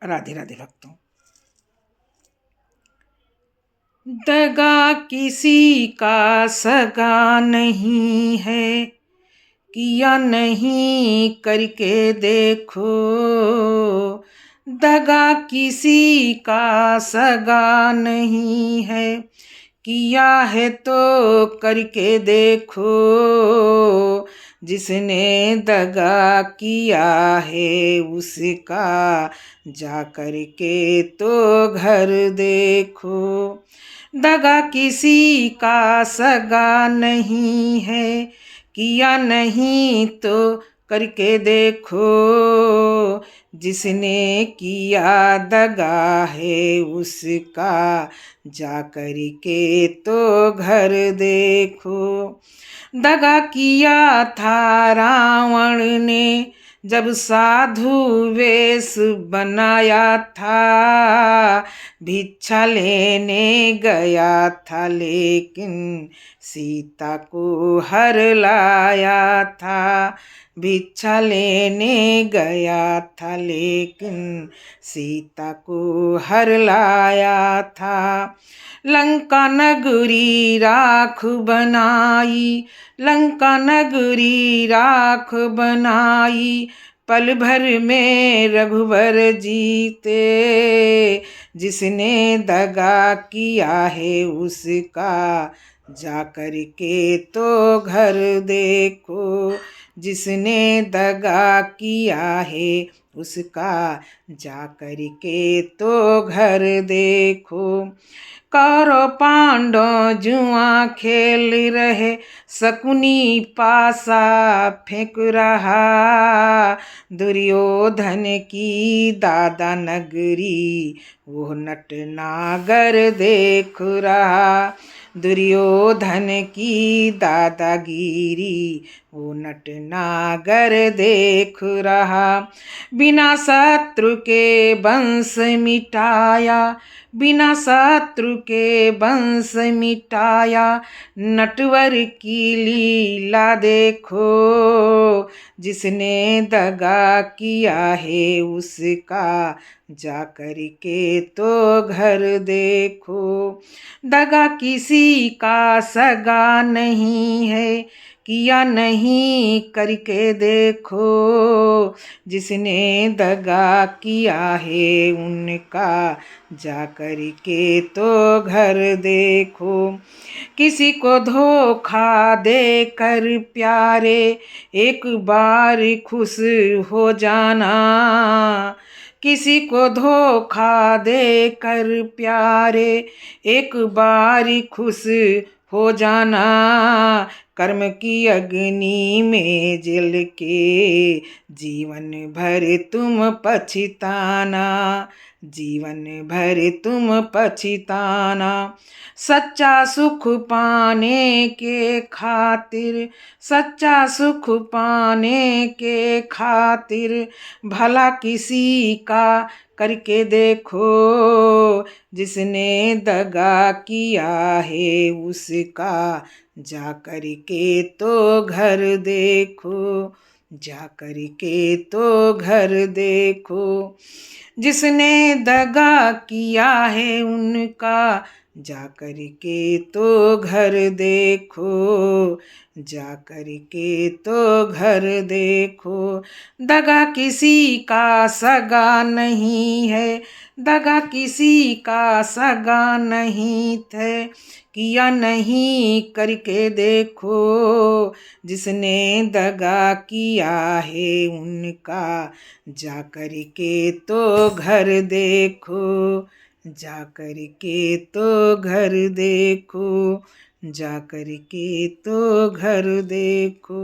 राधे राधे भक्तों। दगा किसी का सगा नहीं है, किया नहीं करके देखो। दगा किसी का सगा नहीं है, किया है तो करके देखो। जिसने दगा किया है उसका जा करके तो घर देखो। दगा किसी का सगा नहीं है, किया नहीं तो करके देखो। जिसने किया दगा है उसका जा करके तो घर देखो। दगा किया था रावण ने जब साधु वेश बनाया था। भिक्षा लेने गया था लेकिन सीता को हर लाया था। भिक्षा लेने गया था लेकिन सीता को हर लाया था। लंका नगरी राख बनाई, लंका नगरी राख बनाई। पल भर में रघुवर जीते। जिसने दगा किया है उसका जा करके तो घर देखो। जिसने दगा किया है उसका जा करके तो घर देखो। कौरव पांडव जुआ खेल रहे, शकुनी पासा फेंक रहा। दुर्योधन की दादा नगरी वो नटनागर देख रहा। दुर्योधन की दादागिरी वो नटनागर देख रहा। बिना शत्रु के वंश मिटाया, बिना शत्रु के वंश मिटाया। नटवर की लीला देखो। जिसने दगा किया है उसका जा करके तो घर देखो। दगा किसी का सगा नहीं है, किया नहीं करके देखो। जिसने दगा किया है उनका जा करके तो घर देखो। किसी को धोखा देकर प्यारे एक बार खुश हो जाना। किसी को धोखा देकर प्यारे एक बार खुश हो जाना। कर्म की अग्नि में जल के जीवन भर तुम पछताना, जीवन भर तुम पछताना। सच्चा सुख पाने के खातिर, सच्चा सुख पाने के खातिर भला किसी का करके देखो। जिसने दगा किया है उसका जा करके तो घर देखो, जा करके तो घर देखो। जिसने दगा किया है उनका जा करके तो घर देखो, जा करके तो घर देखो। दगा किसी का सगा नहीं है, दगा किसी का सगा नहीं थे, किया नहीं करके देखो। जिसने दगा किया है उनका जा करके तो घर देखो, जा करके तो घर देखो, जा करके तो घर देखो।